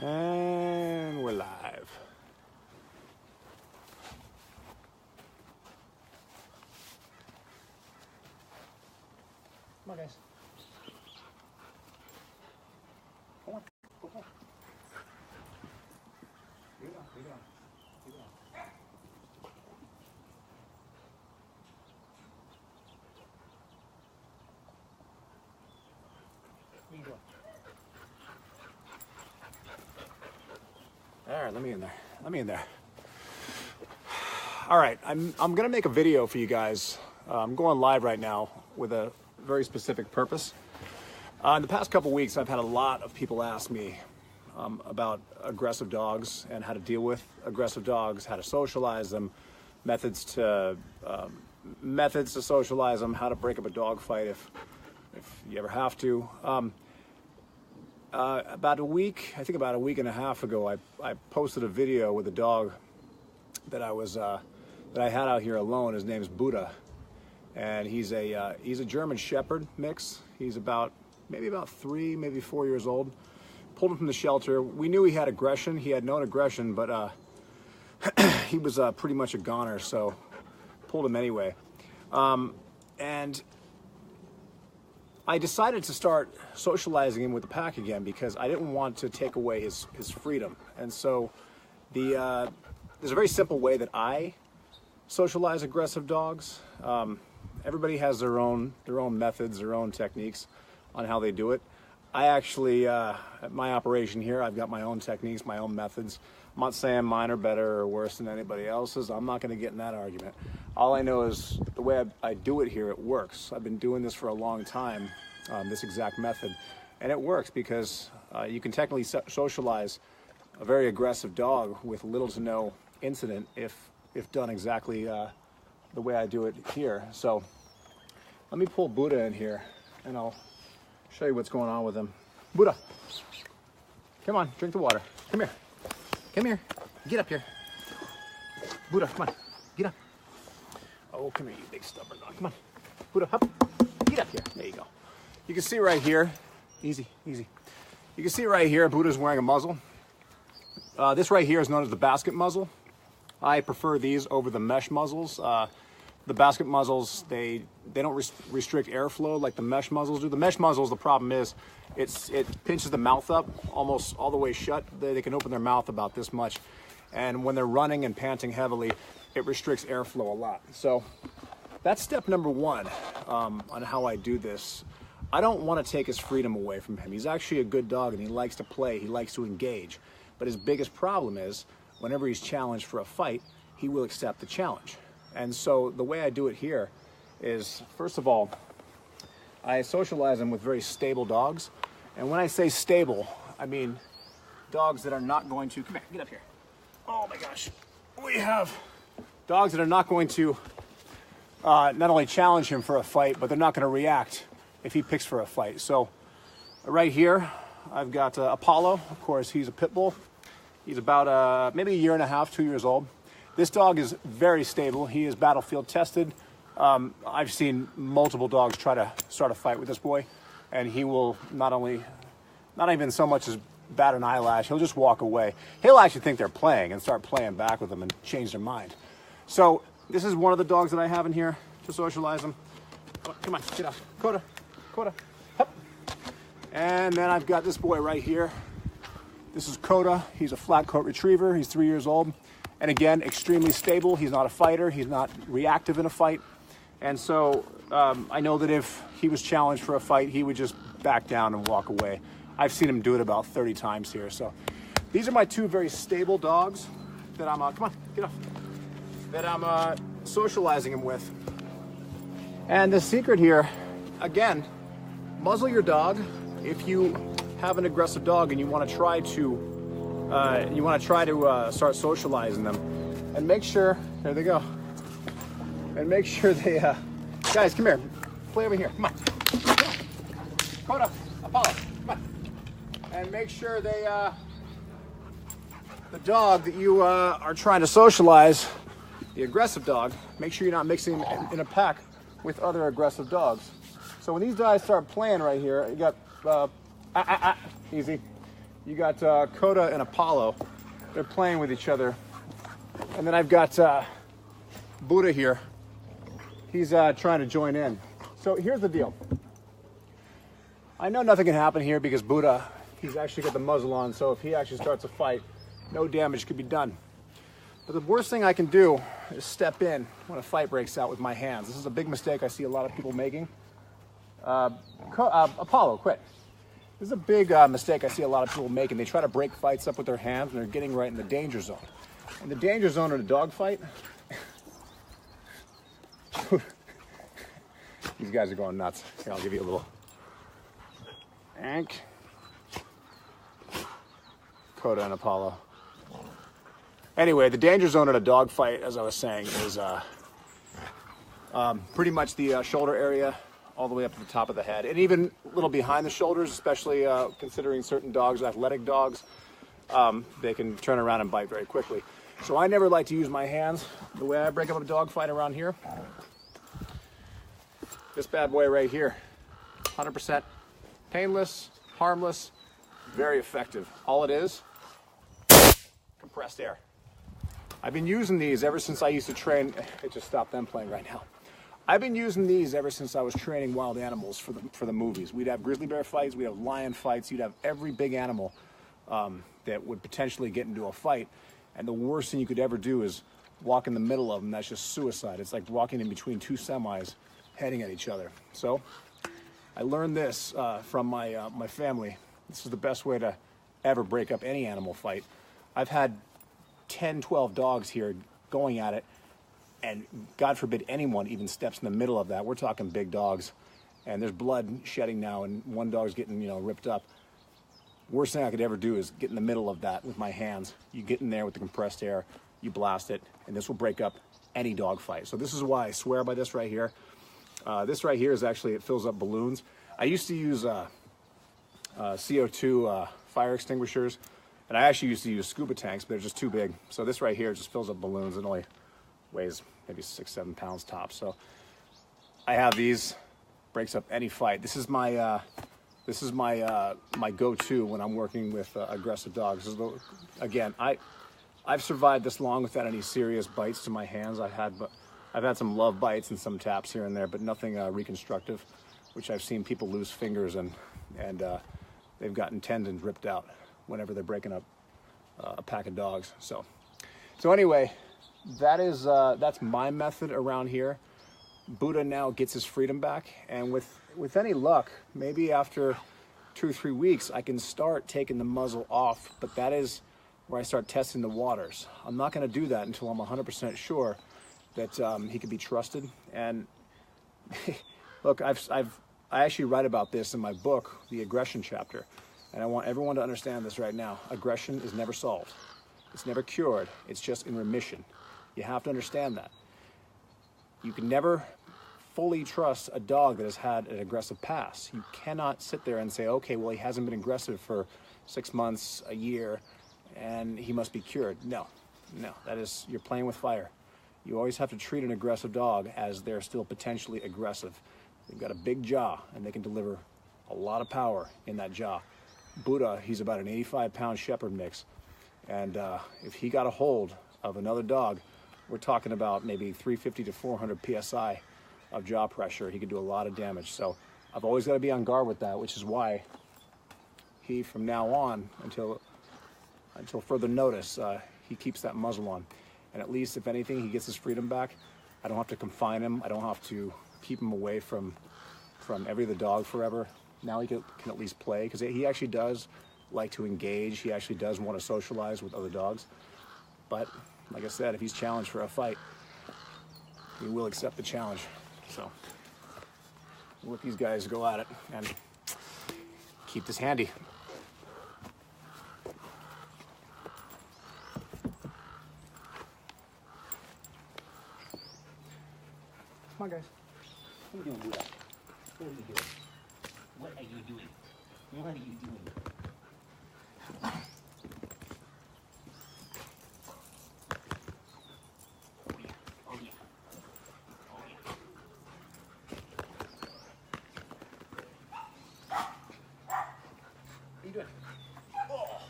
And we're live. Come on, guys. Come on. Go on. Get it on. Get it on. Get it on. What are you doing? All right, let me in there. Let me in there. All right, I'm gonna make a video for you guys. I'm going live right now with a very specific purpose. In the past couple weeks, I've had a lot of people ask me about aggressive dogs and how to deal with aggressive dogs, how to socialize them, methods to socialize them, how to break up a dog fight if you ever have to. About a week and a half ago, I posted a video with a dog that I had out here alone. His name's Buddha, and he's a German Shepherd mix. He's maybe about 3, maybe 4 years old. Pulled him from the shelter. We knew he had aggression. He had known aggression, but he was pretty much a goner, so pulled him anyway. And I decided to start socializing him with the pack again because I didn't want to take away his freedom. And so there's a very simple way that I socialize aggressive dogs. Everybody has their own methods, their own techniques on how they do it. I actually, at my operation here, I've got my own techniques, my own methods. I'm not saying mine are better or worse than anybody else's. I'm not going to get in that argument. All I know is the way I do it here, it works. I've been doing this for a long time, this exact method, and it works because you can technically socialize a very aggressive dog with little to no incident if done exactly the way I do it here. So let me pull Buddha in here and I'll show you what's going on with him. Buddha, come on, drink the water. Come here. Come here. Get up here. Buddha, come on. Get up. Oh, come here, you big stubborn dog. Come on. Buddha, hop. Get up here. There you go. You can see right here. Easy, easy. You can see right here, Buddha's wearing a muzzle. This right here is known as the basket muzzle. I prefer these over the mesh muzzles. The basket muzzles, they don't restrict airflow like the mesh muzzles do. The mesh muzzles, the problem is it pinches the mouth up almost all the way shut. They can open their mouth about this much. And when they're running and panting heavily, it restricts airflow a lot. So that's step number one on how I do this. I don't want to take his freedom away from him. He's actually a good dog and he likes to play, he likes to engage. But his biggest problem is whenever he's challenged for a fight, he will accept the challenge. And so the way I do it here is, first of all, I socialize him with very stable dogs. And when I say stable, I mean dogs that are not going to, come here, get up here. Oh my gosh. We have dogs that are not going to not only challenge him for a fight, but they're not going to react if he picks for a fight. So right here, I've got Apollo. Of course, he's a pit bull. He's about maybe 1.5 years, 2 years old. This dog is very stable. He is battlefield tested. I've seen multiple dogs try to start a fight with this boy, and he will not even so much as bat an eyelash, he'll just walk away. He'll actually think they're playing and start playing back with them and change their mind. So this is one of the dogs that I have in here to socialize them. Oh, come on, get up. Coda, hop. And then I've got this boy right here. This is Coda. He's a flat coat retriever. He's 3 years old. And again, extremely stable. He's not a fighter. He's not reactive in a fight. And so I know that if he was challenged for a fight, he would just back down and walk away. I've seen him do it about 30 times here. So these are my two very stable dogs that I'm, come on, get off, that I'm socializing him with. And the secret here, again, muzzle your dog. If you have an aggressive dog and you want to try to start socializing them, and make sure, there they go, and make sure they, guys, come here, play over here, come on, Coda, Apollo, come on, and make sure they, the dog that you are trying to socialize, the aggressive dog, make sure you're not mixing in a pack with other aggressive dogs. So when these guys start playing right here, you got, easy. You got Coda and Apollo. They're playing with each other. And then I've got Buddha here. He's trying to join in. So here's the deal. I know nothing can happen here because Buddha, he's actually got the muzzle on, so if he actually starts a fight, no damage could be done. But the worst thing I can do is step in when a fight breaks out with my hands. This is a big mistake I see a lot of people making. Apollo, quit. This is a big mistake I see a lot of people making. They try to break fights up with their hands and they're getting right in the danger zone. In the danger zone in a dog fight, these guys are going nuts. Here, I'll give you a little. Ank. Coda and Apollo. Anyway, the danger zone in a dog fight, as I was saying, is pretty much the shoulder area all the way up to the top of the head, and even a little behind the shoulders, especially considering certain dogs, athletic dogs, they can turn around and bite very quickly. So I never like to use my hands. The way I break up a dog fight around here, this bad boy right here, 100% painless, harmless, very effective. All it is, compressed air. I've been using these ever since I used to train. It just stopped them playing right now. I've been using these ever since I was training wild animals for the movies. We'd have grizzly bear fights, we'd have lion fights, you'd have every big animal that would potentially get into a fight. And the worst thing you could ever do is walk in the middle of them. That's just suicide. It's like walking in between two semis heading at each other. So I learned this from my family. This is the best way to ever break up any animal fight. I've had 10, 12 dogs here going at it, and God forbid anyone even steps in the middle of that. We're talking big dogs, and there's blood shedding now, and one dog's getting, ripped up. Worst thing I could ever do is get in the middle of that with my hands. You get in there with the compressed air, you blast it, and this will break up any dog fight. So this is why I swear by this right here. This right here is actually, it fills up balloons. I used to use CO2 fire extinguishers, and I actually used to use scuba tanks, but they're just too big. So this right here just fills up balloons. It only weighs maybe 6-7 pounds tops. So I have these, breaks up any fight. This is my my go-to when I'm working with aggressive dogs. Again, I've survived this long without any serious bites to my hands. I've had some love bites and some taps here and there, but nothing reconstructive, which I've seen people lose fingers and they've gotten tendons ripped out whenever they're breaking up a pack of dogs. So anyway, that's my method around here. Buddha now gets his freedom back, and with any luck, maybe after 2 or 3 weeks, I can start taking the muzzle off, but that is where I start testing the waters. I'm not going to do that until I'm 100% sure that he can be trusted. And look, I actually write about this in my book, the aggression chapter, and I want everyone to understand this right now. Aggression is never solved. It's never cured. It's just in remission. You have to understand that. You can never fully trust a dog that has had an aggressive past. You cannot sit there and say, okay, well, he hasn't been aggressive for 6 months, a year, and he must be cured. No, you're playing with fire. You always have to treat an aggressive dog as they're still potentially aggressive. They've got a big jaw, and they can deliver a lot of power in that jaw. Buddha, he's about an 85-pound shepherd mix, and if he got a hold of another dog, we're talking about maybe 350 to 400 PSI of jaw pressure. He could do a lot of damage. So I've always got to be on guard with that, which is why he, from now on, until further notice, he keeps that muzzle on. And at least, if anything, he gets his freedom back. I don't have to confine him. I don't have to keep him away from every other dog forever. Now he can at least play, because he actually does like to engage. He actually does want to socialize with other dogs. But like I said, if he's challenged for a fight, he will accept the challenge. So we'll let these guys go at it and keep this handy. Come on, guys. What are you doing, Buddha? What are you doing? What are you doing? What are you doing? What are you doing? Oh.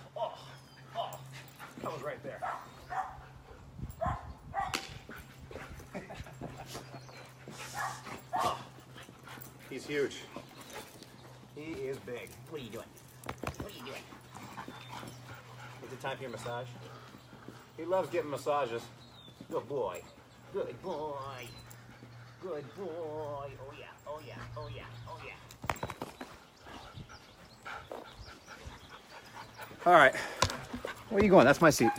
He's huge. He is big. What are you doing? What are you doing? Is it time for your massage? He loves getting massages. Good boy. Good boy. Good boy. Oh yeah, oh yeah, oh yeah, oh yeah. All right. Where are you going? That's my seat.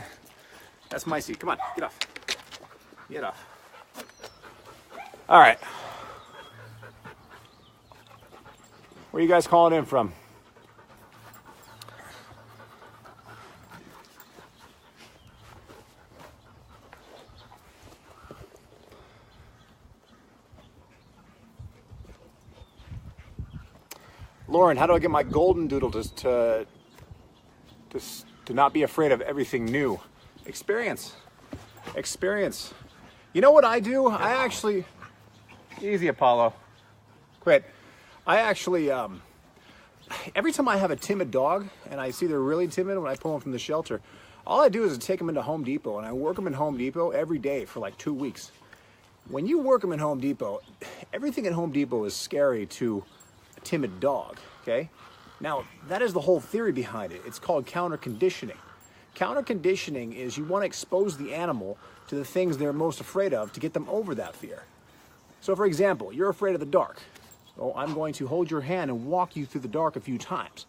That's my seat. Come on, get off. Get off. All right. Where are you guys calling in from? Lauren, how do I get my golden doodle to not be afraid of everything new? Experience. Experience. You know what I do? I actually... Easy, Apollo. Quit. I actually... every time I have a timid dog, and I see they're really timid when I pull them from the shelter, all I do is take them into Home Depot, and I work them in Home Depot every day for like 2 weeks. When you work them in Home Depot, everything at Home Depot is scary to a timid dog, okay? Now, that is the whole theory behind it. It's called counter-conditioning. Counter-conditioning is you want to expose the animal to the things they're most afraid of to get them over that fear. So, for example, you're afraid of the dark. Well, I'm going to hold your hand and walk you through the dark a few times.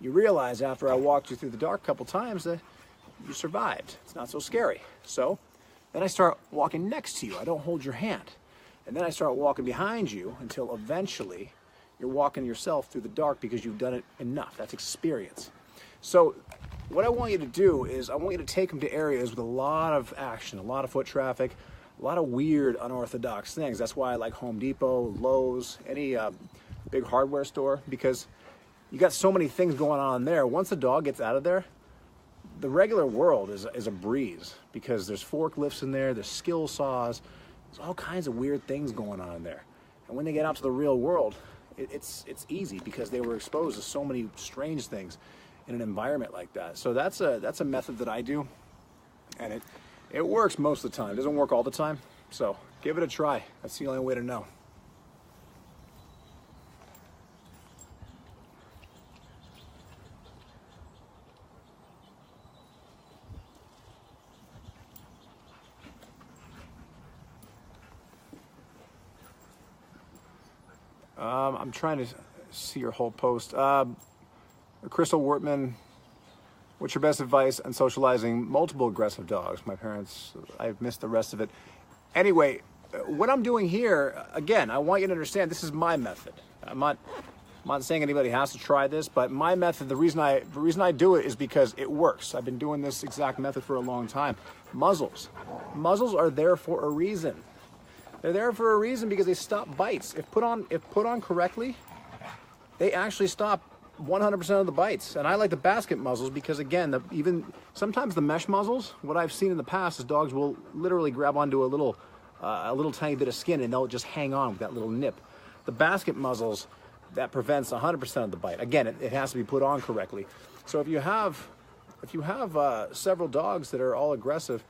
You realize after I walked you through the dark a couple times that you survived. It's not so scary. So, then I start walking next to you. I don't hold your hand. And then I start walking behind you until eventually you're walking yourself through the dark because you've done it enough. That's experience. So what I want you to do is I want you to take them to areas with a lot of action, a lot of foot traffic, a lot of weird, unorthodox things. That's why I like Home Depot, Lowe's, any big hardware store, because you got so many things going on there. Once the dog gets out of there, the regular world is a breeze because there's forklifts in there, there's skill saws, there's all kinds of weird things going on in there. And when they get out to the real world, it's easy because they were exposed to so many strange things in an environment like that. So that's a method that I do, and it works most of the time. It doesn't work all the time, so give it a try. That's the only way to know. I'm trying to see your whole post. Crystal Wortman, what's your best advice on socializing multiple aggressive dogs? My parents, I've missed the rest of it. Anyway, what I'm doing here, again, I want you to understand this is my method. I'm not saying anybody has to try this, but my method, the reason I do it is because it works. I've been doing this exact method for a long time. Muzzles. Muzzles are there for a reason. They're there for a reason because they stop bites. If put on correctly, they actually stop 100% of the bites. And I like the basket muzzles because, again, even sometimes the mesh muzzles, what I've seen in the past is dogs will literally grab onto a little tiny bit of skin and they'll just hang on with that little nip. The basket muzzles, that prevents 100% of the bite. Again, it has to be put on correctly. So if you have several dogs that are all aggressive,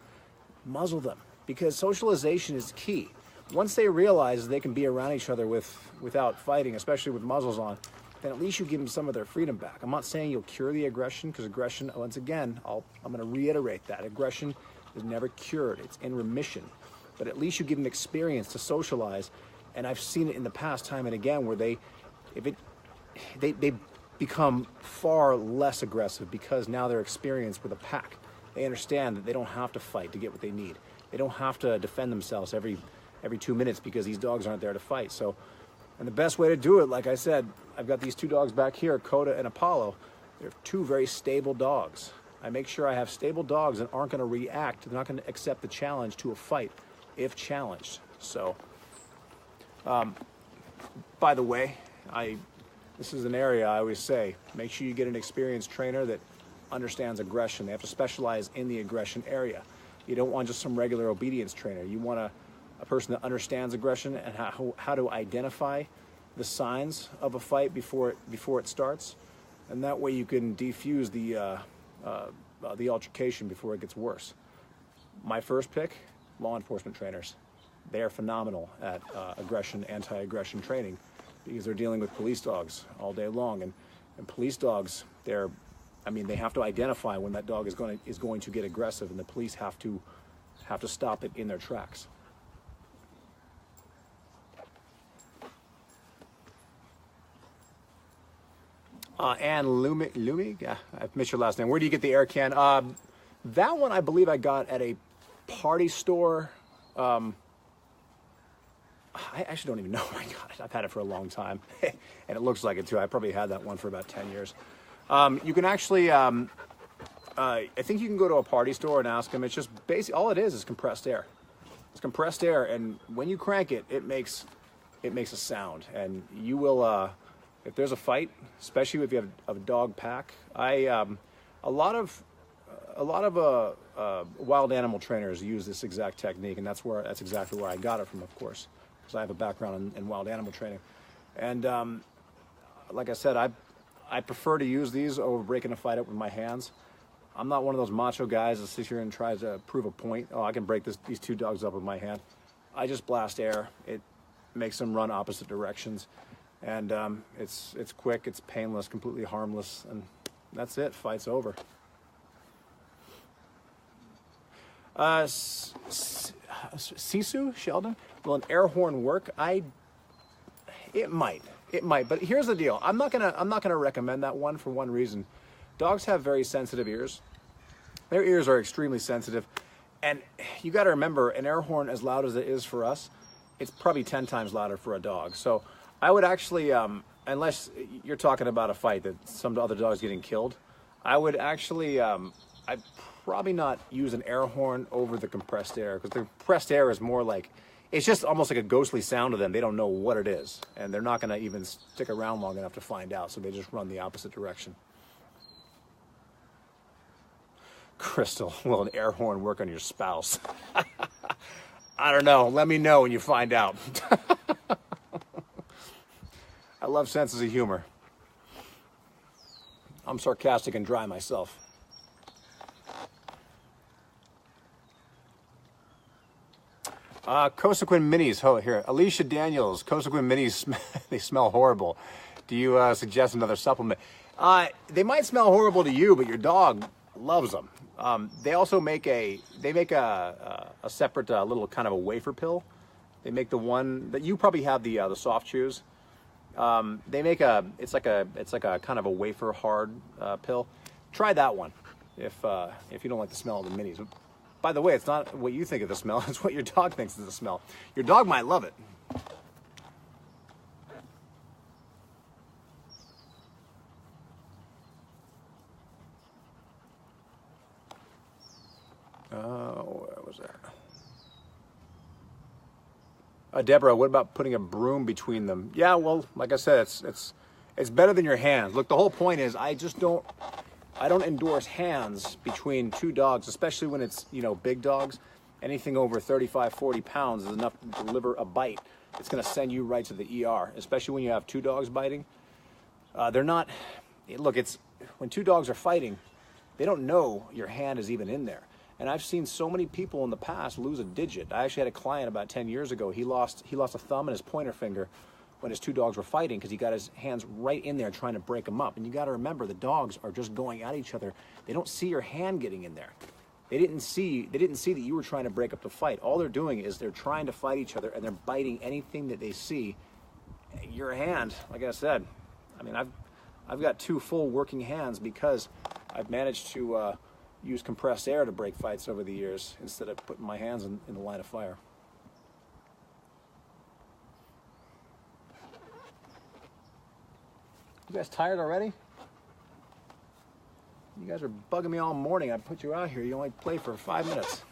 muzzle them because socialization is key. Once they realize they can be around each other without fighting, especially with muzzles on, then at least you give them some of their freedom back. I'm not saying you'll cure the aggression, because aggression, once again, I'm going to reiterate that. Aggression is never cured. It's in remission. But at least you give them experience to socialize. And I've seen it in the past time and again where they become far less aggressive because now they're experienced with a pack. They understand that they don't have to fight to get what they need. They don't have to defend themselves every 2 minutes because these dogs aren't there to fight. So, and the best way to do it, like I said, I've got these two dogs back here, Coda and Apollo. They're two very stable dogs. I make sure I have stable dogs that aren't going to react. They're not going to accept the challenge to a fight if challenged. So, by the way, this is an area I always say, make sure you get an experienced trainer that understands aggression. They have to specialize in the aggression area. You don't want just some regular obedience trainer. You want a person that understands aggression and how to identify the signs of a fight before it starts, and that way you can defuse the altercation before it gets worse. My first pick, law enforcement trainers. They are phenomenal at aggression, anti-aggression training because they're dealing with police dogs all day long, and police dogs, they have to identify when that dog is going to get aggressive, and the police have to stop it in their tracks. And Lumig, yeah, I've missed your last name. Where do you get the air can? That one I believe I got at a party store. I actually don't even know where I got it. I've had it for a long time, and it looks like it too. I probably had that one for about 10 years. You can actually, I think you can go to a party store and ask them. It's just basically, all it is compressed air. It's compressed air, and when you crank it, it makes a sound, and you will. If there's a fight, especially if you have a dog pack, a lot of wild animal trainers use this exact technique, and that's exactly where I got it from, of course, because I have a background in wild animal training. And like I said, I prefer to use these over breaking a fight up with my hands. I'm not one of those macho guys that sits here and tries to prove a point. Oh, I can break these two dogs up with my hand. I just blast air. It makes them run opposite directions. And it's quick, it's painless, completely harmless, and that's it. Fight's over. Sisu, Sheldon, will an air horn work? It might, but here's the deal. I'm not gonna recommend that one for one reason. Dogs have very sensitive ears. Their ears are extremely sensitive, and you got to remember, an air horn, as loud as it is for us, it's probably 10 times louder for a dog. So I would actually, unless you're talking about a fight that some other dog's getting killed, I would actually, I'd probably not use an air horn over the compressed air, because the compressed air is more like, it's just almost like a ghostly sound to them. They don't know what it is, and they're not going to even stick around long enough to find out, so they just run the opposite direction. Crystal, will an air horn work on your spouse? I don't know. Let me know when you find out. I love senses of humor. I'm sarcastic and dry myself. Cosequin Minis. Oh, here. Alicia Daniels. Cosequin Minis, they smell horrible. Do you suggest another supplement? They might smell horrible to you, but your dog loves them. They also make a separate little kind of a wafer pill. They make the one that you probably have, the soft chews. They make it's like a kind of a wafer hard pill. Try that one if you don't like the smell of the minis. By the way, it's not what you think of the smell, it's what your dog thinks is the smell. Your dog might love it. Where was that? Deborah, what about putting a broom between them? Yeah, well, like I said, it's better than your hands. Look, the whole point is I don't endorse hands between two dogs, especially when it's, big dogs. Anything over 35, 40 pounds is enough to deliver a bite. It's going to send you right to the ER, especially when you have two dogs biting. They're not, look, when two dogs are fighting, they don't know your hand is even in there. And I've seen so many people in the past lose a digit. I actually had a client about 10 years ago. He lost a thumb and his pointer finger when his two dogs were fighting because he got his hands right in there trying to break them up. And you got to remember, the dogs are just going at each other. They don't see your hand getting in there. They didn't see that you were trying to break up the fight. All they're doing is they're trying to fight each other, and they're biting anything that they see. Your hand, like I said, I mean, I've got two full working hands because I've managed to use compressed air to break fights over the years instead of putting my hands in the line of fire. You guys tired already? You guys are bugging me all morning. I put you out here. You only play for 5 minutes.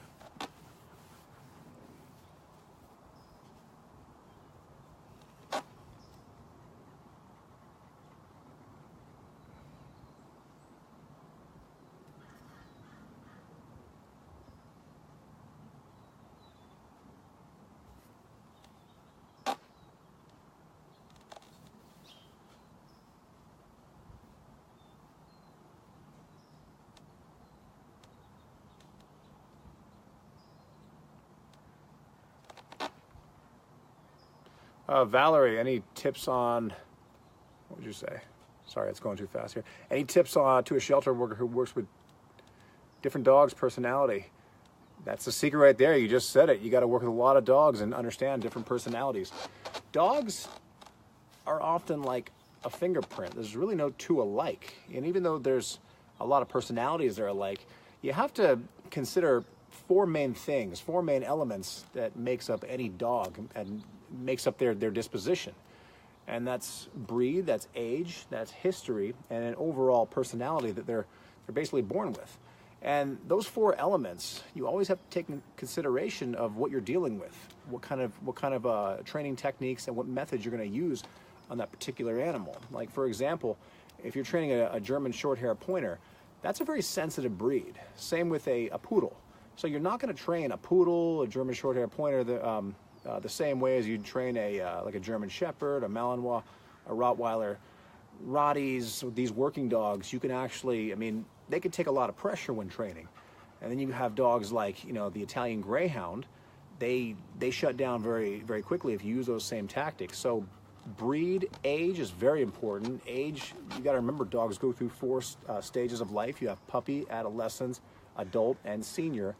Valerie, any tips on, what would you say? Sorry, it's going too fast here. Any tips on to a shelter worker who works with different dogs' personality? That's the secret right there. You just said it. You got to work with a lot of dogs and understand different personalities. Dogs are often like a fingerprint. There's really no two alike. And even though there's a lot of personalities that are alike, you have to consider four main things, four main elements that makes up any dog and makes up their disposition. And that's breed, that's age, that's history, and an overall personality that they're basically born with. And those four elements, you always have to take in consideration of what you're dealing with, what kind of training techniques and what methods you're going to use on that particular animal. Like, for example, if you're training a German short-hair pointer, that's a very sensitive breed. Same with a poodle. So you're not going to train a poodle, a German short-hair pointer, the same way as you'd train like a German Shepherd, a Malinois, a Rottweiler. Rotties, these working dogs, you can actually, I mean, they can take a lot of pressure when training. And then you have dogs like, you know, the Italian Greyhound. They shut down very, very quickly if you use those same tactics. So breed, age is very important. Age, you got to remember, dogs go through four stages of life. You have puppy, adolescence, adult, and senior.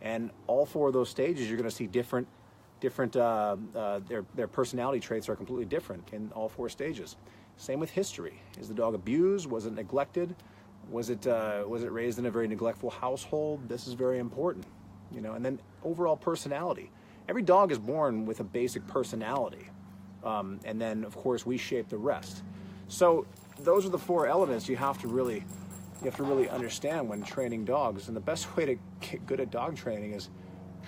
And all four of those stages, you're going to see different their personality traits are completely different in all four stages. Same with history. Is the dog abused? Was it neglected? Was it raised in a very neglectful household? This is very important, you know. And then overall personality. Every dog is born with a basic personality, and then of course we shape the rest. So those are the four elements you have to really understand when training dogs. And the best way to get good at dog training is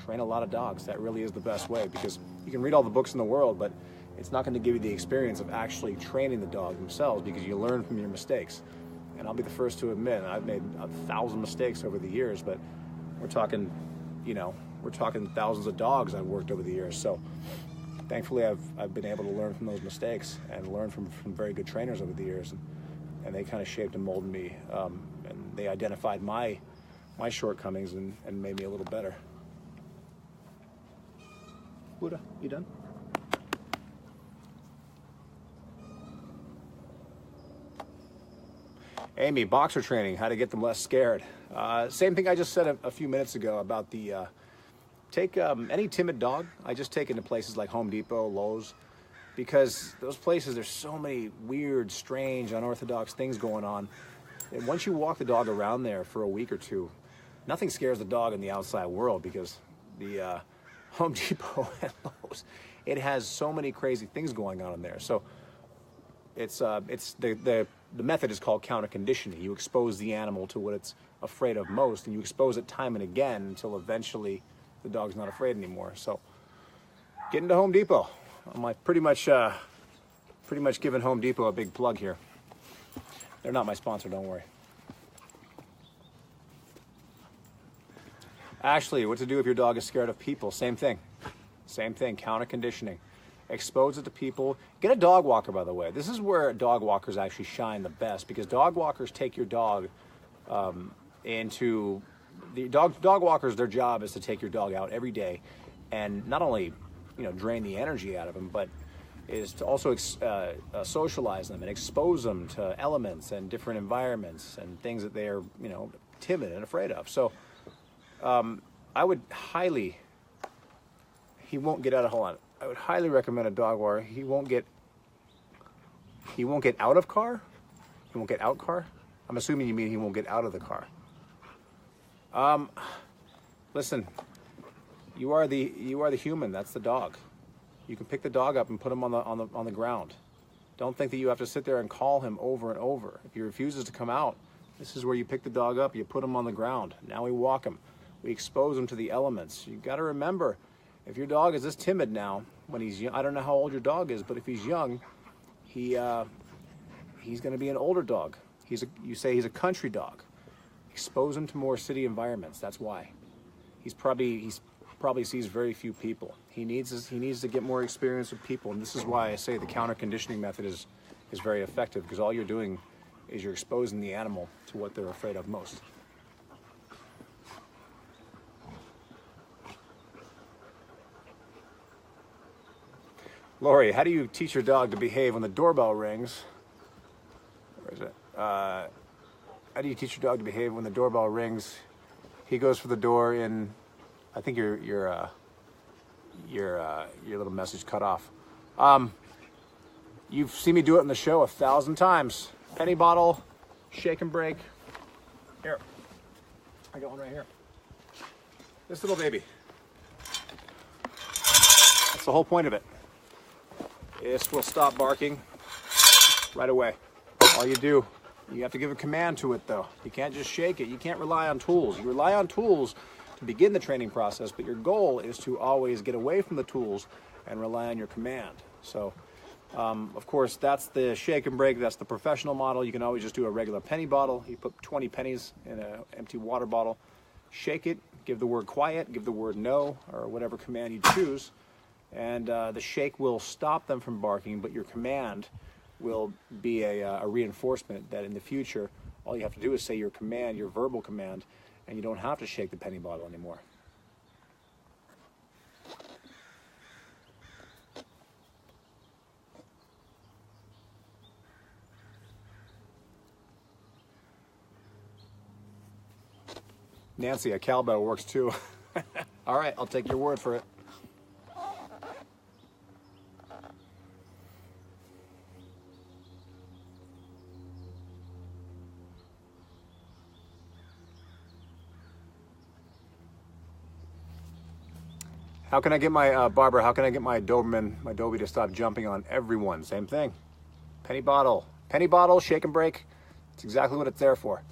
train a lot of dogs. That really is the best way, because you can read all the books in the world, but it's not going to give you the experience of actually training the dog themselves, because you learn from your mistakes. And I'll be the first to admit, I've made 1,000 mistakes over the years, but we're talking, you know, we're talking thousands of dogs I've worked over the years. So thankfully I've been able to learn from those mistakes and learn from very good trainers over the years, and they kind of shaped and molded me, and they identified my shortcomings and made me a little better. Buddha, you done? Amy, boxer training, how to get them less scared. Same thing I just said a few minutes ago about the, take any timid dog. I just take it to places like Home Depot, Lowe's, because those places, there's so many weird, strange, unorthodox things going on. And once you walk the dog around there for a week or two, nothing scares the dog in the outside world, because the Home Depot and Lowe's, it has so many crazy things going on in there. So it's the method is called counter conditioning. You expose the animal to what it's afraid of most, and you expose it time and again until eventually the dog's not afraid anymore. So get into Home Depot. I'm like pretty much giving Home Depot a big plug here. They're not my sponsor, don't worry. Ashley, what to do if your dog is scared of people? Same thing, counter conditioning. Expose it to people. Get a dog walker, by the way. This is where dog walkers actually shine the best, because dog walkers take your dog into the dog walkers. Their job is to take your dog out every day, and not only, you know, drain the energy out of them, but is to also socialize them and expose them to elements and different environments and things that they are, you know, timid and afraid of. So I would highly, he won't get out of, hold on. I would highly recommend a dog walker. He won't get out of car? He won't get out car? I'm assuming you mean he won't get out of the car. Listen, you are the human, that's the dog. You can pick the dog up and put him on the ground. Don't think that you have to sit there and call him over and over. If he refuses to come out, this is where you pick the dog up, you put him on the ground. Now we walk him. We expose him to the elements. You got to remember, if your dog is this timid now, when he's young, I don't know how old your dog is, but if he's young, he's going to be an older dog. You say he's a country dog. Expose him to more city environments. That's why. He probably sees very few people. He needs to get more experience with people, and this is why I say the counter conditioning method is very effective, because all you're doing is you're exposing the animal to what they're afraid of most. Lori, how do you teach your dog to behave when the doorbell rings? Where is it? How do you teach your dog to behave when the doorbell rings? He goes for the door in, I think your little message cut off. You've seen me do it in the show 1,000 times. Penny bottle, shake and break. Here, I got one right here. This little baby. That's the whole point of it. This will stop barking right away. All you do, you have to give a command to it though. You can't just shake it. You can't rely on tools. You rely on tools to begin the training process, but your goal is to always get away from the tools and rely on your command. So, of course, that's the shake and break. That's the professional model. You can always just do a regular penny bottle. You put 20 pennies in an empty water bottle, shake it, give the word quiet, give the word no, or whatever command you choose. And the shake will stop them from barking, but your command will be a reinforcement that in the future, all you have to do is say your command, your verbal command, and you don't have to shake the penny bottle anymore. Nancy, a cowbell works too. All right, I'll take your word for it. How can I get my, Barbara, how can I get my Doberman to stop jumping on everyone? Same thing. Penny bottle, shake and break. It's exactly what it's there for.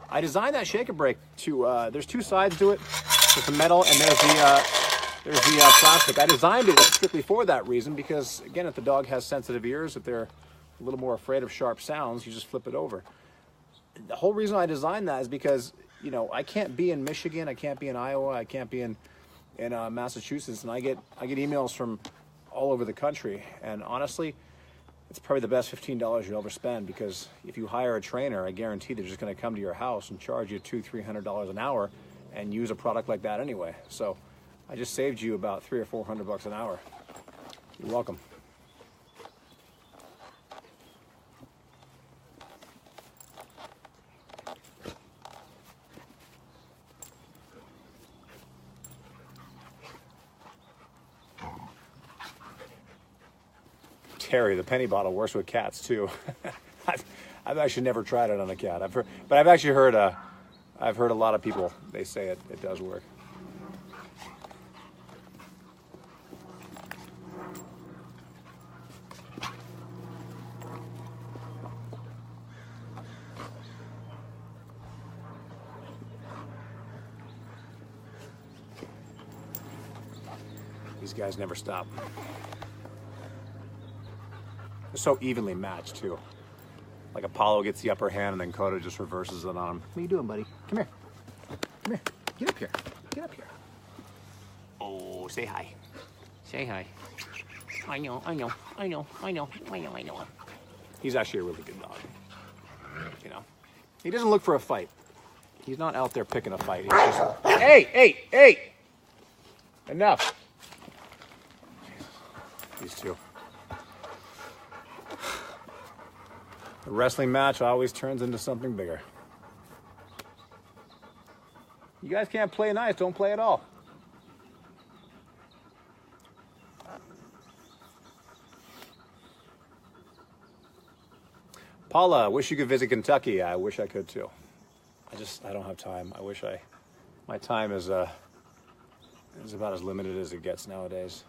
I designed that shake and break to, there's two sides to it. There's the metal and there's the plastic. I designed it strictly for that reason because, again, if the dog has sensitive ears, if they're a little more afraid of sharp sounds, you just flip it over. The whole reason I designed that is because, you know, I can't be in Michigan, I can't be in Iowa, I can't be in Massachusetts, and I get emails from all over the country, and honestly, it's probably the best $15 you'll ever spend, because if you hire a trainer, I guarantee they're just going to come to your house and charge you $200-300 an hour and use a product like that anyway. So I just saved you about $300 or $400 an hour. You're welcome. Terry, the penny bottle works with cats too. I've actually never tried it on a cat. But I've actually heard I've heard a lot of people, they say it does work. These guys never stop. They're so evenly matched too. Like Apollo gets the upper hand and then Coda just reverses it on him. What are you doing, buddy? Come here. Come here. Get up here. Get up here. Oh, say hi. Say hi. I know. He's actually a really good dog. You know, he doesn't look for a fight. He's not out there picking a fight. He's just, hey! Enough. These two. The wrestling match always turns into something bigger. You guys can't play nice, don't play at all. Paula, wish you could visit Kentucky. I wish I could too. I don't have time. My time is about as limited as it gets nowadays.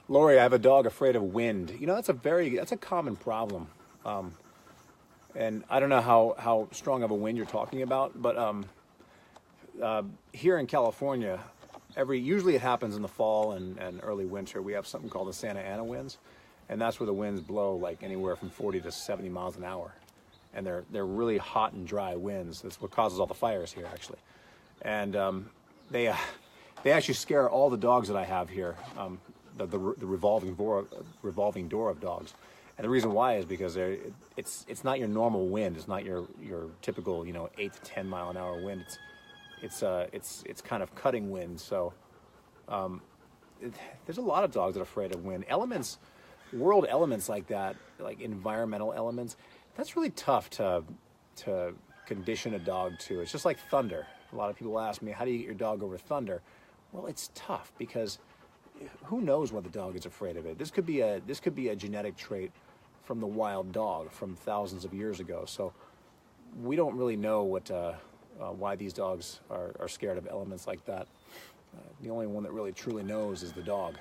Lori, I have a dog afraid of wind. You know, that's a common problem. And I don't know how strong of a wind you're talking about, but here in California, usually it happens in the fall and early winter. We have something called the Santa Ana winds, and that's where the winds blow like anywhere from 40 to 70 miles an hour. And they're really hot and dry winds. That's what causes all the fires here, actually. And they actually scare all the dogs that I have here. The revolving door of dogs, And the reason why is because it's not your normal wind. It's not your typical 8 to 10 mile an hour wind. It's kind of cutting wind. So there's a lot of dogs that are afraid of wind. Elements, world elements like that, like environmental elements. That's really tough to condition a dog to. It's just like thunder. A lot of people ask me, how do you get your dog over thunder? Well, it's tough because who knows what the dog is afraid of it. This could be a genetic trait from the wild dog from thousands of years ago. So we don't really know why these dogs are scared of elements like that. The only one that really truly knows is the dog.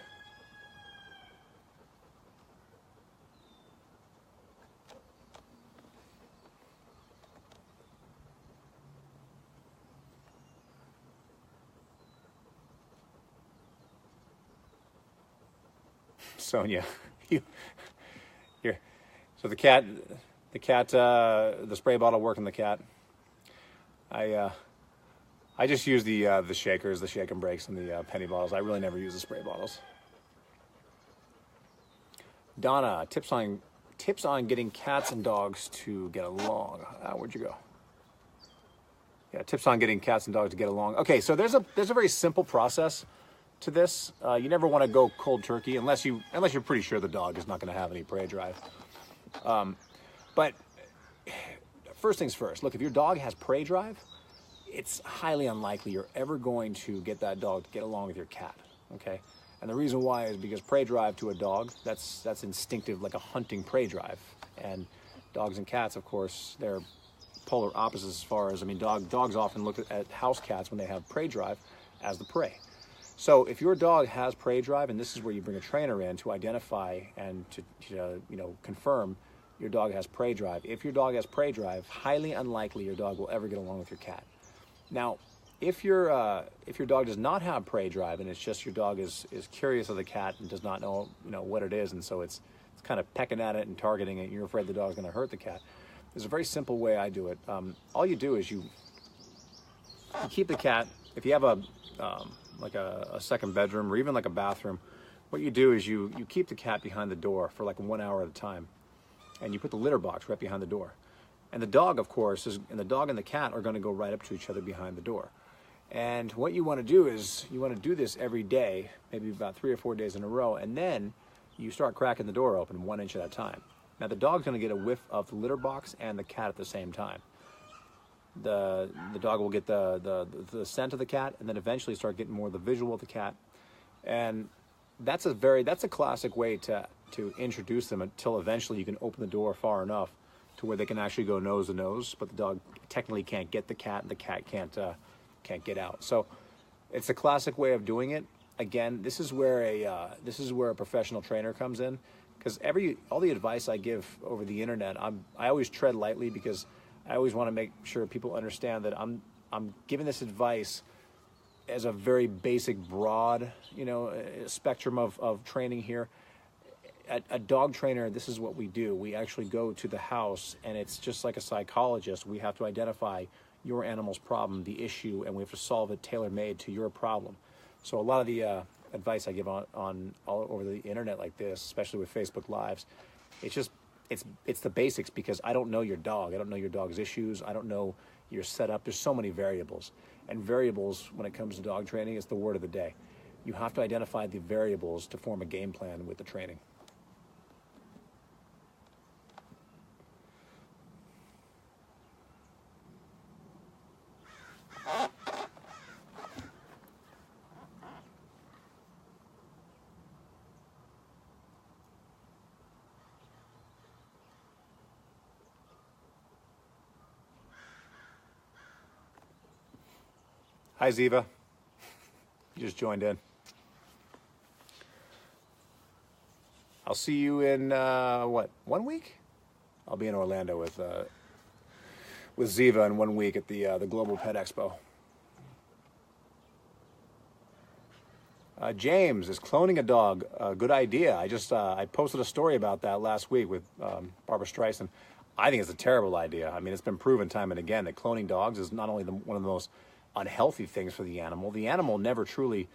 Sonia, here. So the spray bottle worked on the cat. I just use the shakers, the shake and brakes, and the penny bottles. I really never use the spray bottles. Donna, tips on getting cats and dogs to get along. Where'd you go? Yeah, tips on getting cats and dogs to get along. Okay, so there's a very simple process to this. You never want to go cold turkey unless you're pretty sure the dog is not going to have any prey drive. But first things first, look, if your dog has prey drive, it's highly unlikely you're ever going to get that dog to get along with your cat, okay? And the reason why is because prey drive to a dog, that's instinctive, like a hunting prey drive. And dogs and cats, of course, they're polar opposites as far as, dogs often look at house cats when they have prey drive as the prey. So if your dog has prey drive, and this is where you bring a trainer in to identify and to confirm your dog has prey drive. If your dog has prey drive, highly unlikely your dog will ever get along with your cat. Now, if your dog does not have prey drive, and it's just your dog is curious of the cat and does not know what it is, and so it's kind of pecking at it and targeting it, and you're afraid the dog's going to hurt the cat. There's a very simple way I do it. All you do is you keep the cat. If you have like a second bedroom or even like a bathroom, what you do is you keep the cat behind the door for like 1 hour at a time, and you put the litter box right behind the door. And the dog, of course, and the dog and the cat are going to go right up to each other behind the door. And what you want to do is you want to do this every day, maybe about 3 or 4 days in a row, and then you start cracking the door open 1 inch at a time. Now the dog's going to get a whiff of the litter box and the cat at the same time. The dog will get the scent of the cat, and then eventually start getting more of the visual of the cat. And that's a classic way to introduce them until eventually you can open the door far enough to where they can actually go nose to nose, but the dog technically can't get the cat, and the cat can't get out. So it's a classic way of doing it. Again, this is where a professional trainer comes in, because all the advice I give over the internet, I always tread lightly, because I always want to make sure people understand that I'm giving this advice as a very basic, broad, spectrum of training here. A dog trainer, this is what we do. We actually go to the house, and it's just like a psychologist. We have to identify your animal's problem, the issue, and we have to solve it tailor-made to your problem. So a lot of the advice I give on all over the internet like this, especially with Facebook Lives, it's the basics, because I don't know your dog. I don't know your dog's issues. I don't know your setup. There's so many variables. And variables, when it comes to dog training, is the word of the day. You have to identify the variables to form a game plan with the training. Hi, Ziva. You just joined in. I'll see you in, 1 week? I'll be in Orlando with Ziva in 1 week at the Global Pet Expo. James, is cloning a dog a good idea? I posted a story about that last week with Barbara Streisand. I think it's a terrible idea. I mean, it's been proven time and again that cloning dogs is not only one of the most unhealthy things for the animal. The animal never truly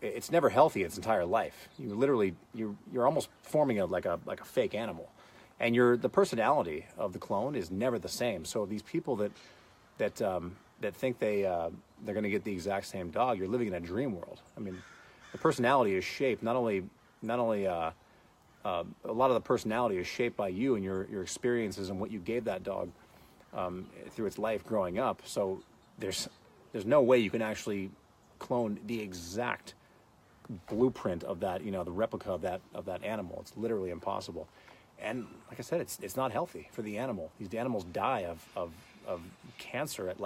it's never healthy its entire life. You literally, you're almost forming like a fake animal, and the personality of the clone is never the same. So these people that think they're going to get the exact same dog, you're living in a dream world. I mean, the personality is shaped not only a lot of the personality is shaped by you and your experiences and what you gave that dog through its life growing up. So there's no way you can actually clone the exact blueprint of that, the replica of that animal. It's literally impossible. And like I said, it's not healthy for the animal. These animals die of cancer at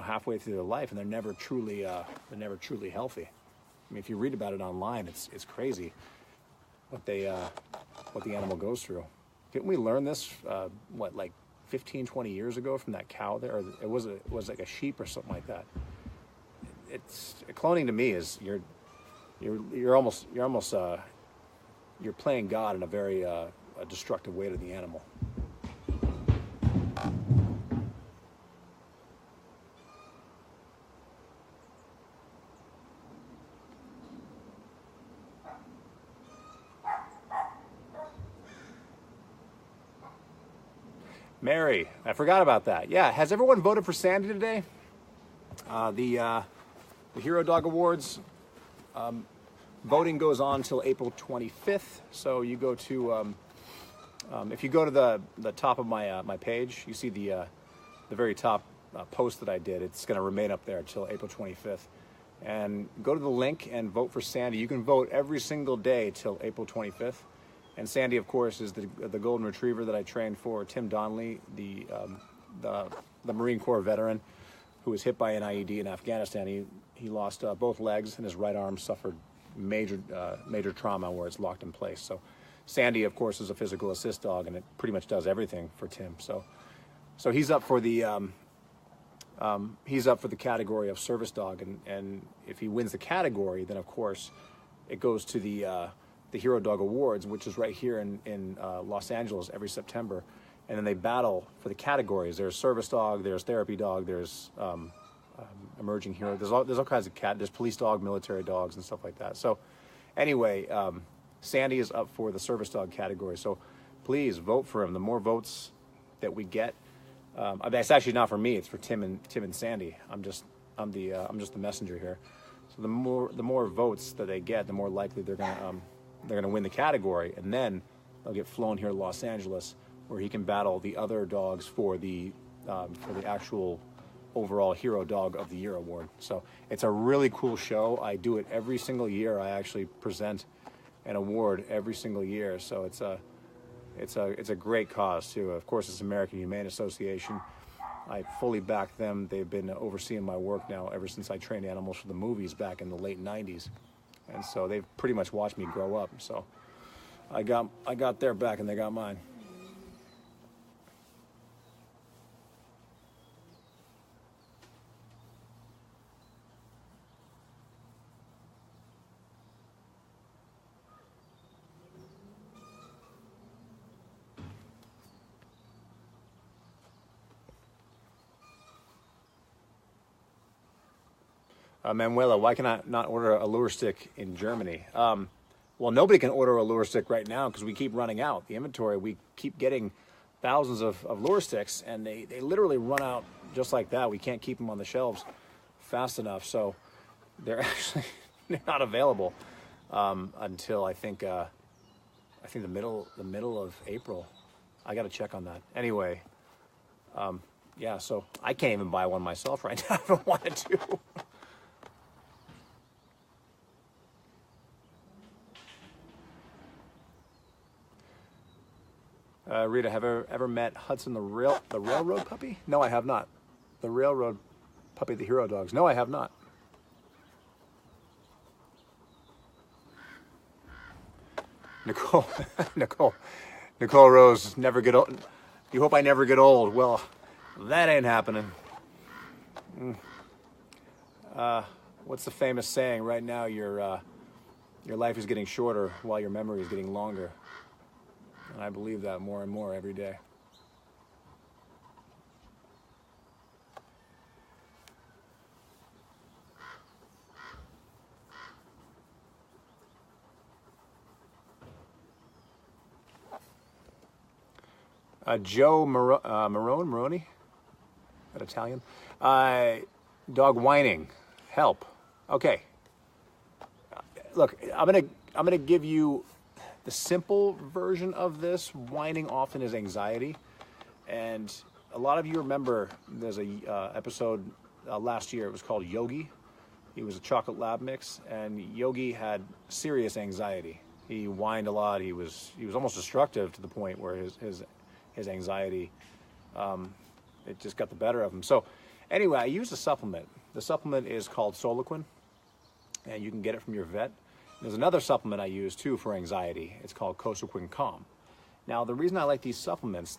halfway through their life, and they're never truly healthy. I mean, if you read about it online, it's crazy what the animal goes through. Didn't we learn this 15, 20 years ago from that cow there? Or it was like a sheep or something like that. It's cloning to me is you're almost you're playing God in a very a destructive way to the animal. Mary, I forgot about that. Yeah, has everyone voted for Sandy today? The Hero Dog Awards voting goes on until April 25th. So you go to if you go to the top of my page, you see the very top post that I did. It's going to remain up there until April 25th. And go to the link and vote for Sandy. You can vote every single day till April 25th. And Sandy, of course, is the golden retriever that I trained for Tim Donnelly, the Marine Corps veteran who was hit by an IED in Afghanistan. He lost both legs, and his right arm suffered major trauma where it's locked in place. So Sandy, of course, is a physical assist dog, and it pretty much does everything for Tim. So he's up for the category of service dog, and if he wins the category, then of course it goes to the Hero Dog Awards, which is right here in Los Angeles every September, and then they battle for the categories. There's service dog, there's therapy dog, there's emerging hero. There's all kinds of there's police dog, military dogs, and stuff like that. So anyway, Sandy is up for the service dog category. So please vote for him. The more votes that we get, it's actually not for me. It's for Tim and Sandy. I'm just the messenger here. So the more votes that they get, the more likely they're gonna win the category, and then they'll get flown here to Los Angeles, where he can battle the other dogs for the actual overall Hero Dog of the Year award. So it's a really cool show. I do it every single year. I actually present an award every single year. So it's a great cause too. Of course, it's American Humane Association. I fully back them. They've been overseeing my work now ever since I trained animals for the movies back in the late 90s. And so they've pretty much watched me grow up. So I got their back and they got mine. Manuela, why can I not order a lure stick in Germany? Well, nobody can order a lure stick right now because we keep running out. The inventory, we keep getting thousands of lure sticks, and they literally run out just like that. We can't keep them on the shelves fast enough, so they're not available until I think the middle of April. I got to check on that. Anyway, yeah, so I can't even buy one myself right now if I wanted to. Rita, have I ever met Hudson the railroad puppy? No, I have not. The railroad puppy, the Hero Dogs. No, I have not. Nicole Rose, never get old. You hope I never get old. Well, that ain't happening. What's the famous saying? Right now, your life is getting shorter while your memory is getting longer. And I believe that more and more every day. Joe Maroni, that Italian? Dog whining, help. Okay. Look, I'm gonna give you the simple version of this. Whining often is anxiety, and a lot of you remember there's a episode last year. It was called Yogi. He was a chocolate lab mix, and Yogi had serious anxiety. He whined a lot. He was almost destructive to the point where his anxiety it just got the better of him. So anyway, I used a supplement. The supplement is called Soliquin, and you can get it from your vet. There's another supplement I use too for anxiety. It's called Cosequin Calm. Now, the reason I like these supplements,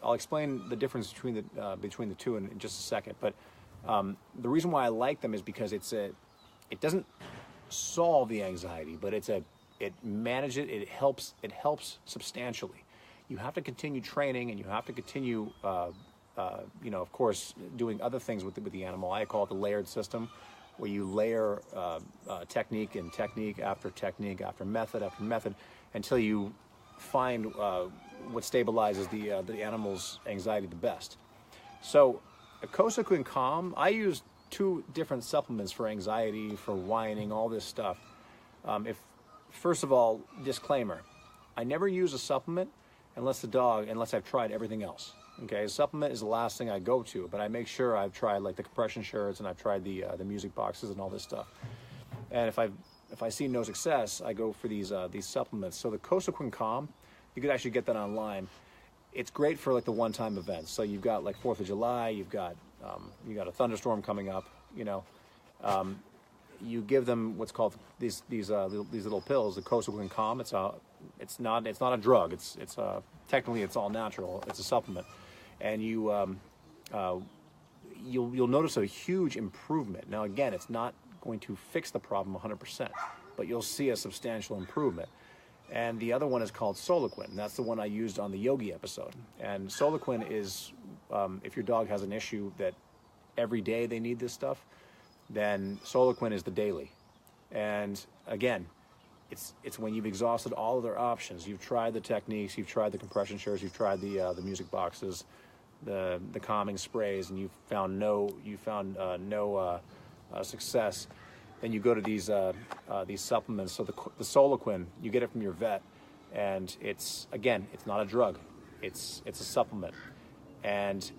I'll explain the difference between the two in just a second. But the reason why I like them is because it doesn't solve the anxiety, but it manages it. It helps substantially. You have to continue training, and you have to continue, of course, doing other things with the animal. I call it the layered system, where you layer technique after method until you find what stabilizes the animal's anxiety the best. So, a Cosequin Calm, I use 2 different supplements for anxiety, for whining, all this stuff. First of all, disclaimer, I never use a supplement unless I've tried everything else. Okay, a supplement is the last thing I go to, but I make sure I've tried like the compression shirts, and I've tried the music boxes and all this stuff. And if I see no success, I go for these supplements. So the Cosequin Calm, you could actually get that online. It's great for like the one-time events. So you've got like 4th of July, you've got a thunderstorm coming up. You give them what's called these little pills, the Cosequin Calm. It's not a drug. Technically it's all natural. It's a supplement, and you'll notice a huge improvement. Now again, it's not going to fix the problem 100%, but you'll see a substantial improvement. And the other one is called Soliquin. That's the one I used on the Yogi episode. And Soliquin is, if your dog has an issue that every day they need this stuff, then Soliquin is the daily. And again, it's when you've exhausted all other options. You've tried the techniques, you've tried the compression shirts, you've tried the music boxes, the calming sprays, and you've found no success. Then you go to these supplements. So the Soliquin, you get it from your vet, and it's not a drug. It's a supplement, and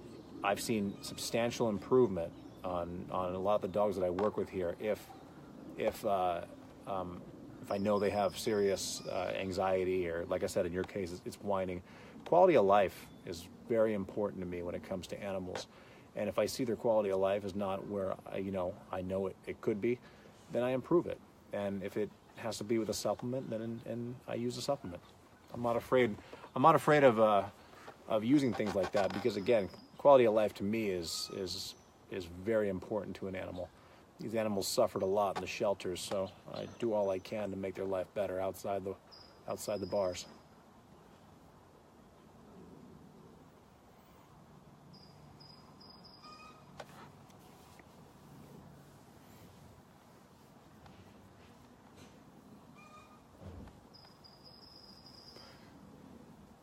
I've seen substantial improvement on a lot of the dogs that I work with here. If I know they have serious anxiety, or like I said, in your case, it's whining. Quality of life is very important to me when it comes to animals. And if I see their quality of life is not where I know it could be, then I improve it. And if it has to be with a supplement, then I use a supplement. I'm not afraid of using things like that, because again, quality of life to me is very important to an animal. These animals suffered a lot in the shelters, so I do all I can to make their life better outside the bars.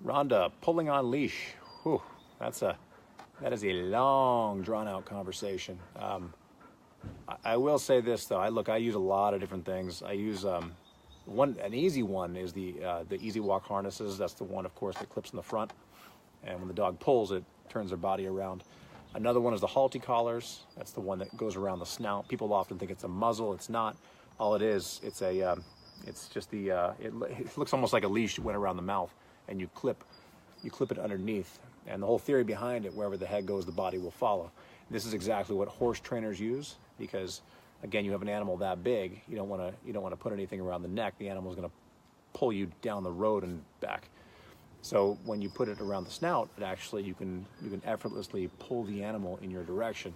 Rhonda, pulling on leash. Whew, that is a long, drawn-out conversation. I will say this though. I use a lot of different things. I use an easy one is the Easy Walk harnesses. That's the one, of course, that clips in the front, and when the dog pulls, it turns their body around. Another one is the halty collars. That's the one that goes around the snout. People often think it's a muzzle. It's not. All it is, it's just it looks almost like a leash that went around the mouth, and you clip it underneath. And the whole theory behind it, wherever the head goes, the body will follow. This is exactly what horse trainers use, because again, you have an animal that big, you don't want to put anything around the neck. The animal's going to pull you down the road and back. So when you put it around the snout, you can effortlessly pull the animal in your direction.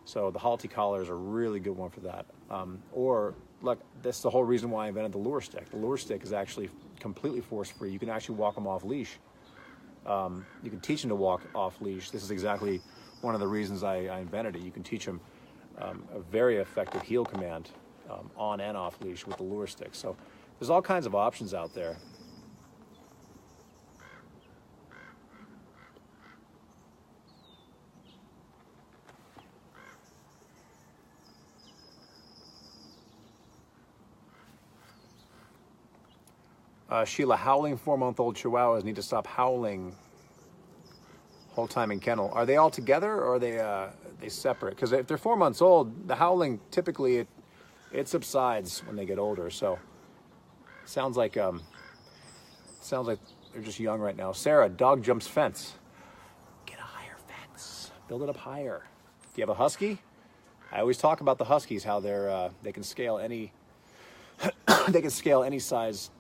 So the halty collars are a really good one for that. Or look, that's the whole reason why I invented the lure stick. The lure stick is actually completely force-free. You can actually walk them off leash. You can teach them to walk off leash. This is exactly one of the reasons I invented it. You can teach them a very effective heel command on and off leash with the lure stick. So there's all kinds of options out there. Sheila, howling 4-month-old Chihuahuas need to stop howling whole time in kennel. Are they all together, or are they separate? Because if they're 4 months old, the howling typically it subsides when they get older. So sounds like they're just young right now. Sarah, dog jumps fence. Get a higher fence. Build it up higher. Do you have a husky? I always talk about the huskies, how they can scale any they can scale any size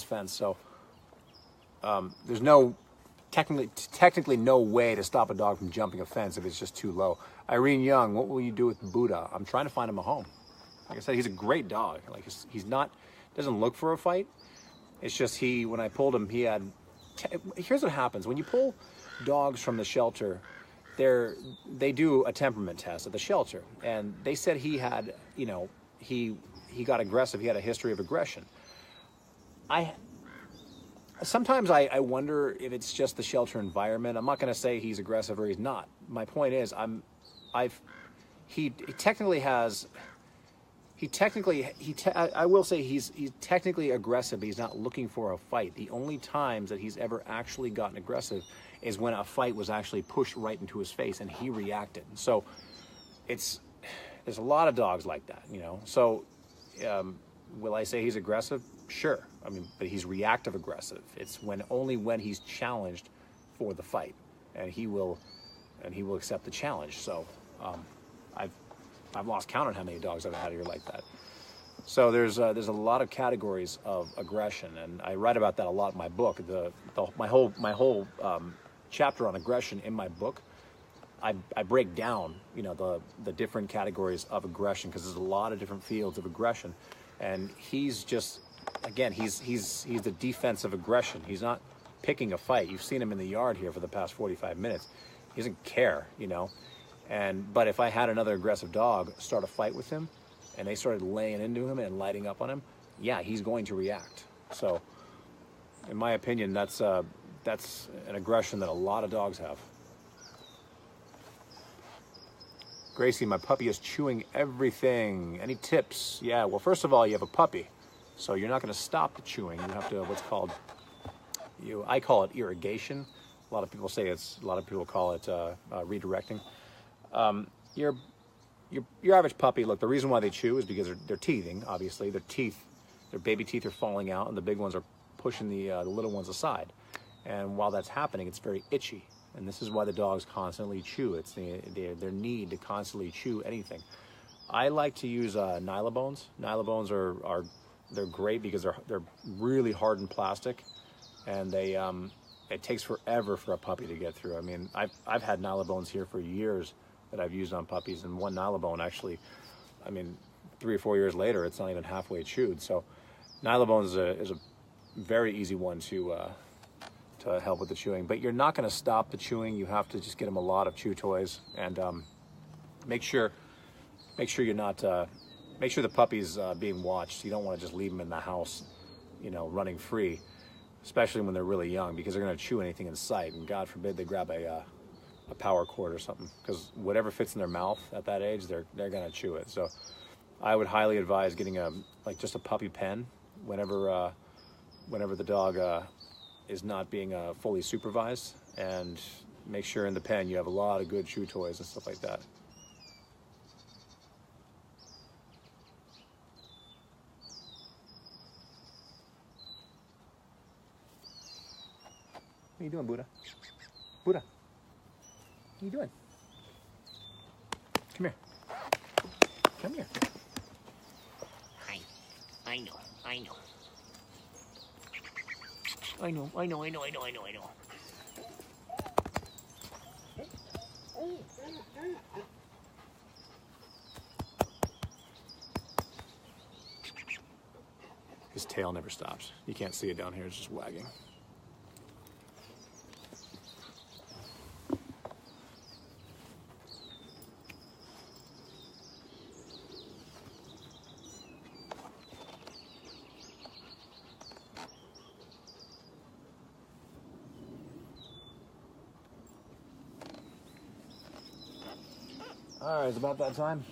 fence. So there's no technically no way to stop a dog from jumping a fence if it's just too low. Irene Young, what will you do with Buddha? I'm trying to find him a home. Like I said, he's a great dog. Like he's not doesn't look for a fight. It's just when I pulled him, he had. Here's what happens when you pull dogs from the shelter. They do a temperament test at the shelter, and they said he had, he got aggressive. He had a history of aggression. Sometimes I wonder if it's just the shelter environment. I'm not going to say he's aggressive or he's not. My point is, he technically has. I will say he's technically aggressive, but he's not looking for a fight. The only times that he's ever actually gotten aggressive is when a fight was actually pushed right into his face and he reacted. So there's a lot of dogs like that, So will I say he's aggressive? Sure. I mean, but he's reactive aggressive. It's only when he's challenged for the fight, and he will accept the challenge. So I've lost count on how many dogs I've had here like that. So there's a lot of categories of aggression, and I write about that a lot in my book. My whole chapter on aggression in my book, I break down the different categories of aggression, because there's a lot of different fields of aggression, and he's just he's the defensive aggression. He's not picking a fight. You've seen him in the yard here for the past 45 minutes. He doesn't care, But if I had another aggressive dog start a fight with him, and they started laying into him and lighting up on him, yeah, he's going to react. So, in my opinion, that's an aggression that a lot of dogs have. Gracie, my puppy is chewing everything. Any tips? Yeah, well, first of all, you have a puppy, so you're not going to stop the chewing. You have to I call it irrigation. A lot of people call it redirecting. Your average puppy, look, the reason why they chew is because they're teething. Obviously, their baby teeth are falling out, and the big ones are pushing the little ones aside. And while that's happening, it's very itchy, and this is why the dogs constantly chew. It's their need to constantly chew anything. I like to use Nylabones. Nylabones they're great because they're really hardened plastic, and it takes forever for a puppy to get through. I mean, I've had Nylabones here for years that I've used on puppies, and one Nylabone actually, 3 or 4 years later, it's not even halfway chewed. So Nylabone is a very easy one to help with the chewing, but you're not going to stop the chewing. You have to just get them a lot of chew toys, and make sure the puppy's being watched. You don't want to just leave them in the house, running free, especially when they're really young, because they're going to chew anything in sight, and God forbid they grab a power cord or something, because whatever fits in their mouth at that age, they're going to chew it. So I would highly advise getting just a puppy pen whenever the dog is not being fully supervised, and make sure in the pen you have a lot of good chew toys and stuff like that. What are you doing, Buddha? Buddha, what are you doing? Come here. Come here. Hi. I know. I know. His tail never stops. You can't see it down here, it's just wagging. All right, it's about that time.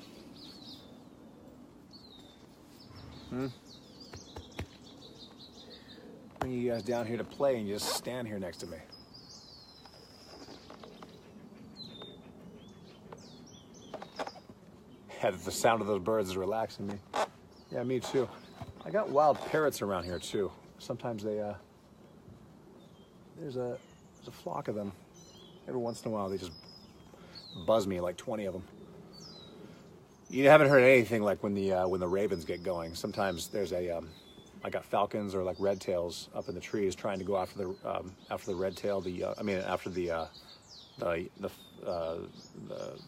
bring you guys down here to play and you just stand here next to me. Yeah, the sound of those birds is relaxing me. Yeah, me too. I got wild parrots around here too. Sometimes they, there's a flock of them. Every once in a while they just buzz me, like 20 of them. You haven't heard anything like when the ravens get going. Sometimes there's I got falcons or like red tails up in the trees trying to go after the red tail. After the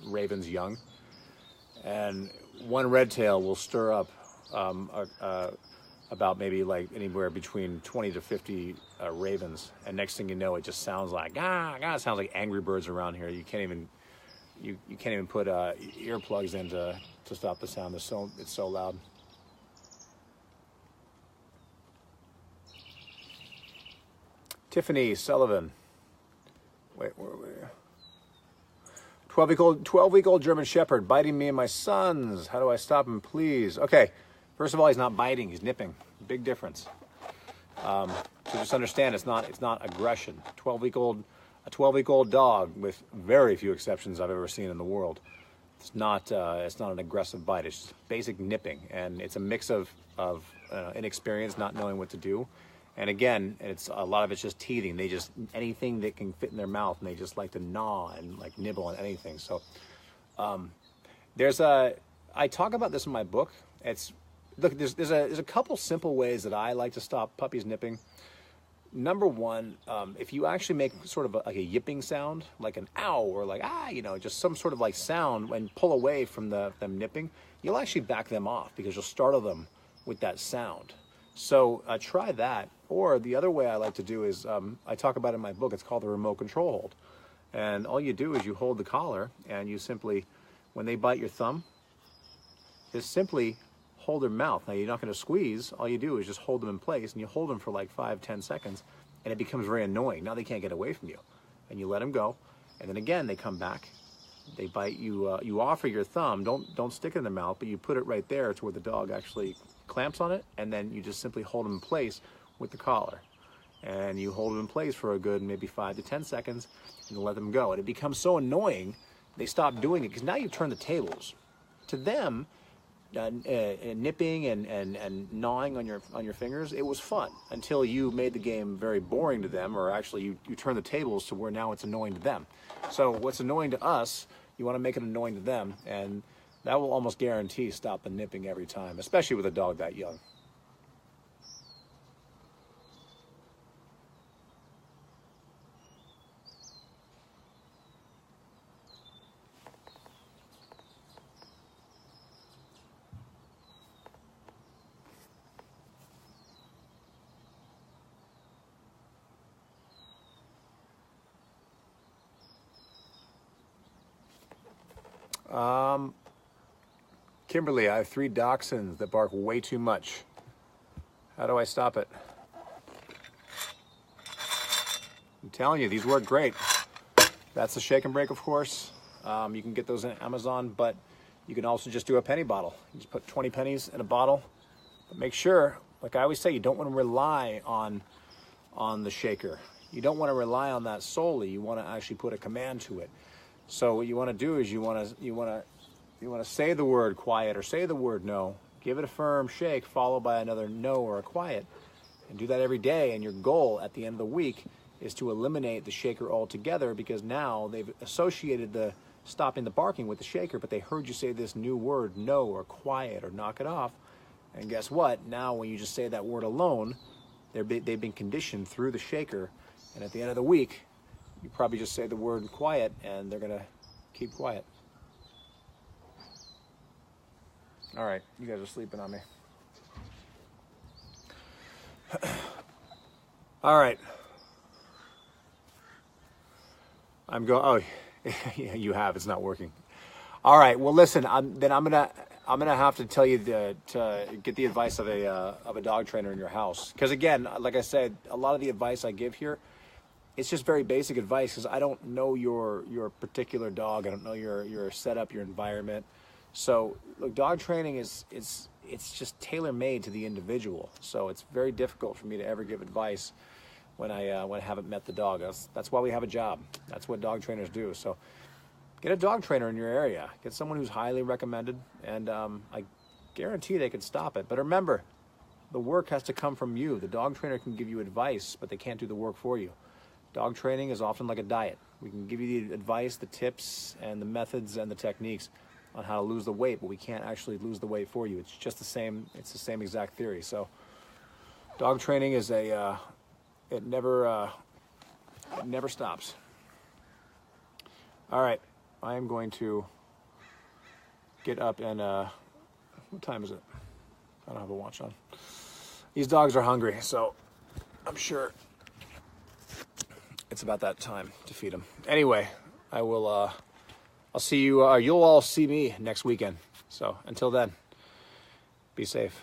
raven's young. And one red tail will stir up about maybe like anywhere between 20 to 50 ravens, and next thing you know, it just sounds like it sounds like Angry Birds around here. You can't even put earplugs in to stop the sound. It's so loud. Tiffany Sullivan. Wait, where are we? 12-week-old German Shepherd biting me and my sons. How do I stop him, please? Okay, first of all, he's not biting, he's nipping. Big difference. So just understand, it's not aggression. A 12-week-old dog, with very few exceptions I've ever seen in the world. It's not an aggressive bite. It's just basic nipping, and it's a mix of inexperience, not knowing what to do. And again, a lot of it's just teething. They just, anything that can fit in their mouth, and they just like to gnaw and like nibble on anything. So I talk about this in my book. Look, there's a couple simple ways that I like to stop puppies nipping. Number one, if you actually make sort of like a yipping sound, like an ow or like just some sort of like sound, and pull away from them nipping, you'll actually back them off because you'll startle them with that sound. So try that. Or the other way I like to do is, I talk about it in my book, it's called the remote control hold. And all you do is you hold the collar and you simply, when they bite your thumb, just simply hold their mouth. Now you're not going to squeeze, all you do is just hold them in place, and you hold them for like 5-10 seconds, and it becomes very annoying. Now they can't get away from you. And you let them go, and then again they come back, they bite you, you offer your thumb, don't stick it in their mouth, but you put it right there to where the dog actually clamps on it, and then you just simply hold them in place with the collar. And you hold them in place for a good maybe 5 to 10 seconds and let them go. And it becomes so annoying, they stop doing it, because now you've turned the tables. To them, nipping and gnawing on your fingers, it was fun until you made the game very boring to them, or actually you turn the tables to where now it's annoying to them. So what's annoying to us, you want to make it annoying to them, and that will almost guarantee stop the nipping every time, especially with a dog that young. Kimberly, I have 3 dachshunds that bark way too much. How do I stop it? I'm telling you, these work great. That's the shake and break, of course. You can get those on Amazon, but you can also just do a penny bottle. You just put 20 pennies in a bottle. But make sure, like I always say, you don't want to rely on the shaker. You don't want to rely on that solely. You want to actually put a command to it. So what you want to do is you want to say the word quiet or say the word no. Give it a firm shake followed by another no or a quiet, and do that every day. And your goal at the end of the week is to eliminate the shaker altogether, because now they've associated the stopping the barking with the shaker, but they heard you say this new word, no or quiet or knock it off. And guess what? Now when you just say that word alone, they've been conditioned through the shaker, and at the end of the week, you probably just say the word quiet and they're gonna keep quiet. All right, you guys are sleeping on me. All right. Oh, yeah, you have. It's not working. All right. Well, listen. I'm gonna have to tell you to get the advice of a dog trainer in your house, because again, like I said, a lot of the advice I give here, it's just very basic advice, because I don't know your particular dog. I don't know your setup, your environment. So look, dog training is it's just tailor-made to the individual. So it's very difficult for me to ever give advice when I haven't met the dog. That's why we have a job. That's what dog trainers do. So get a dog trainer in your area. Get someone who's highly recommended, and I guarantee they can stop it. But remember, the work has to come from you. The dog trainer can give you advice, but they can't do the work for you. Dog training is often like a diet. We can give you the advice, the tips, and the methods and the techniques on how to lose the weight, but we can't actually lose the weight for you. It's just the same. It's the same exact theory. So dog training is it never stops. All right, I am going to get up and what time is it? I don't have a watch on. These dogs are hungry, so I'm sure it's about that time to feed them. Anyway, I will. I'll see you. You'll all see me next weekend. So until then, be safe.